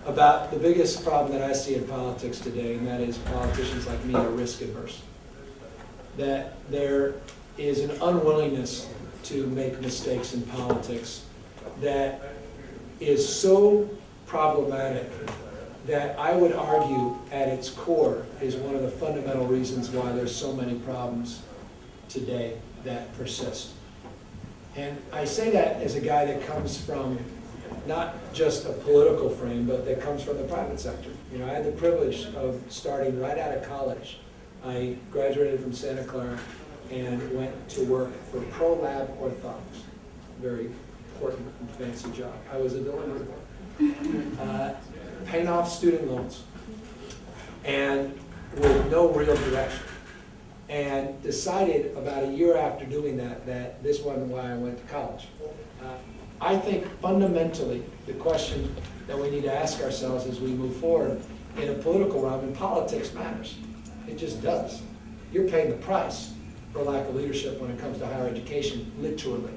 about the biggest problem that I see in politics today, and that is politicians like me are risk adverse. That there is an unwillingness to make mistakes in politics that is so problematic that I would argue at its core is one of the fundamental reasons why there's so many problems today that persist. And I say that as a guy that comes from not just a political frame, but that comes from the private sector. You know, I had the privilege of starting right out of college. I graduated from Santa Clara and went to work for ProLab Orthotics. Very important and fancy job. I was a delivery boy. Paying off student loans and with no real direction. And decided about a year after doing that this wasn't why I went to college. I think fundamentally the question that we need to ask ourselves as we move forward in a political realm, and politics matters. It just does. You're paying the price for lack of leadership when it comes to higher education, literally.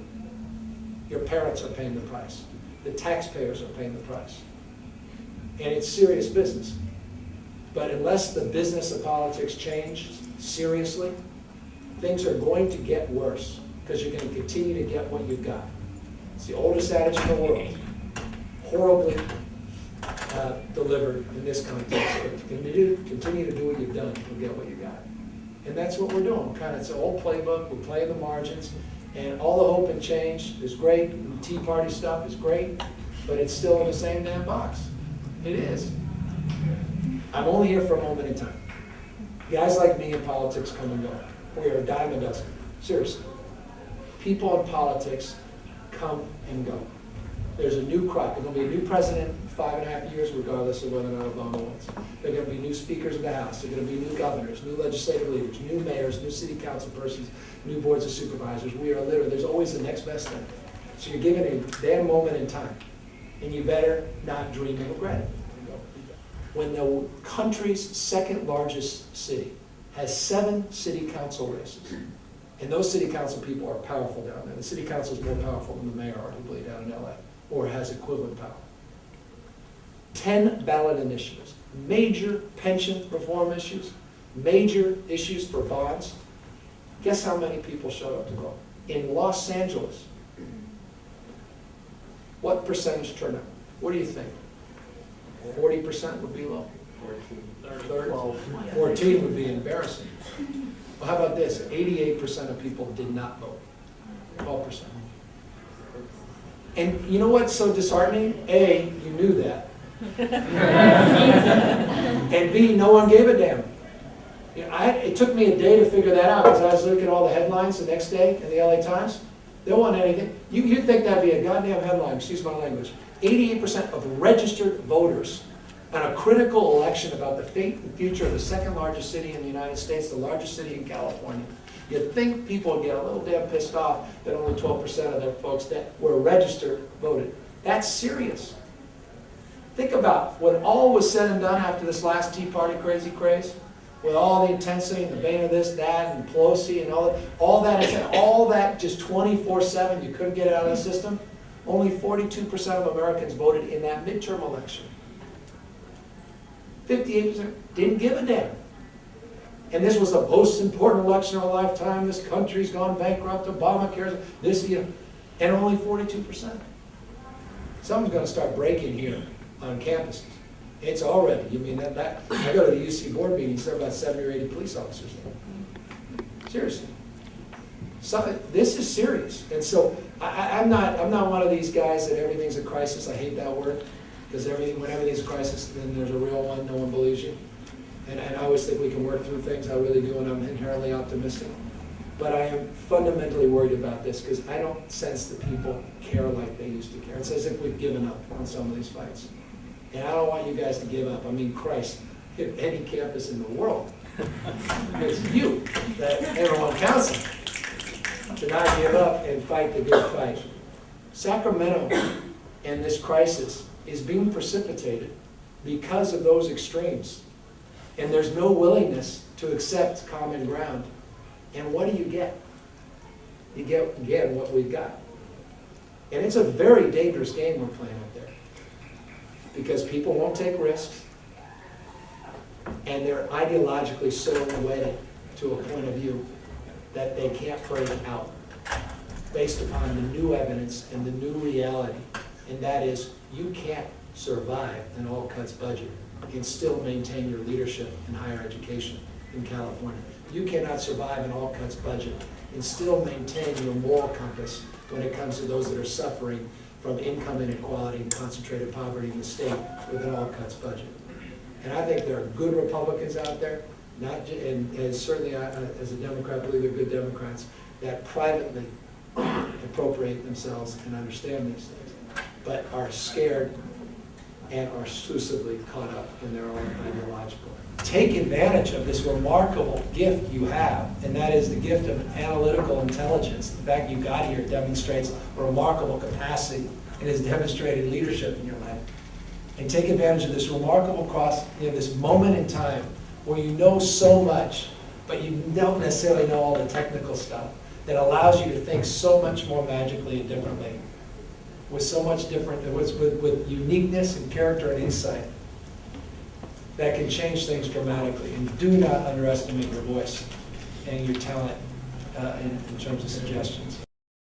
Your parents are paying the price. The taxpayers are paying the price. And it's serious business. But unless the business of politics changes seriously, things are going to get worse because you're going to continue to get what you've got. It's the oldest adage in the world, horribly delivered in this context. But continue to do what you've done, you'll get what you got. And that's what we're doing. It's an old playbook. We're playing the margins. And all the hope and change is great. And Tea Party stuff is great. But it's still in the same damn box. It is. I'm only here for a moment in time. Guys like me in politics come and go. We are a dime a dozen. Seriously. People in politics come and go. There's a new crop. There's going to be a new president in 5.5 years, regardless of whether or not Obama wins. There are going to be new speakers of the House. There are going to be new governors, new legislative leaders, new mayors, new city council persons, new boards of supervisors. We are literally, there's always the next best thing. So you're given a damn moment in time. And you better not dream and regret it. When the country's second largest city has 7 city council races, and those city council people are powerful down there. The city council is more powerful than the mayor, arguably, down in LA, or has equivalent power. 10 ballot initiatives, major pension reform issues, major issues for bonds. Guess how many people showed up to vote? In Los Angeles, what percentage turnout? What do you think? 40% would be low. 14 would be embarrassing. Well, how about this? 88% of people did not vote. 12%. And you know what's so disheartening? A, you knew that. And B, no one gave a damn. You know, it took me a day to figure that out because I was looking at all the headlines the next day in the LA Times. There wasn't anything. You'd think that'd be a goddamn headline, excuse my language. 88% of registered voters on a critical election about the fate and future of the second largest city in the United States, the largest city in California. You'd think people would get a little damn pissed off that only 12% of their folks that were registered voted. That's serious. Think about when all was said and done after this last Tea Party crazy craze, with all the intensity and the bane of this, that, and Pelosi and all that just 24/7, you couldn't get it out of the system. Only 42% of Americans voted in that midterm election. 58% didn't give a damn. And this was the most important election of a lifetime. This country's gone bankrupt. Obamacare, and only 42%. Something's going to start breaking here on campuses. It's already. You mean that I go to the UC board meetings. There are about 70 or 80 police officers there. Seriously. So this is serious. And so I'm not one of these guys that everything's a crisis. I hate that word. Because when everything's a crisis, then there's a real one. No one believes you. And I always think we can work through things. I really do, and I'm inherently optimistic. But I am fundamentally worried about this because I don't sense that people care like they used to care. It's as if we've given up on some of these fights. And I don't want you guys to give up. I mean, Christ, if any campus in the world, it's you that everyone counts on to not give up and fight the good fight. Sacramento in this crisis is being precipitated because of those extremes. And there's no willingness to accept common ground. And what do you get? You get, again, what we've got. And it's a very dangerous game we're playing up there. because people won't take risks, and they're ideologically so wedded to a point of view that they can't break out based upon the new evidence and the new reality, and that is you can't survive an all-cuts budget and still maintain your leadership in higher education in California. You cannot survive an all-cuts budget and still maintain your moral compass when it comes to those that are suffering from income inequality and concentrated poverty in the state with an all-cuts budget. And I think there are good Republicans out there, and certainly as a Democrat, I believe they're good Democrats, that privately appropriate themselves and understand these things, but are scared and are exclusively caught up in their own ideological. Take advantage of this remarkable gift you have, and that is the gift of analytical intelligence. The fact you got here demonstrates a remarkable capacity and has demonstrated leadership in your life. And take advantage of this remarkable this moment in time where you know so much, but you don't necessarily know all the technical stuff that allows you to think so much more magically and differently, with so much different, with uniqueness and character and insight that can change things dramatically. And do not underestimate your voice and your talent in terms of suggestions.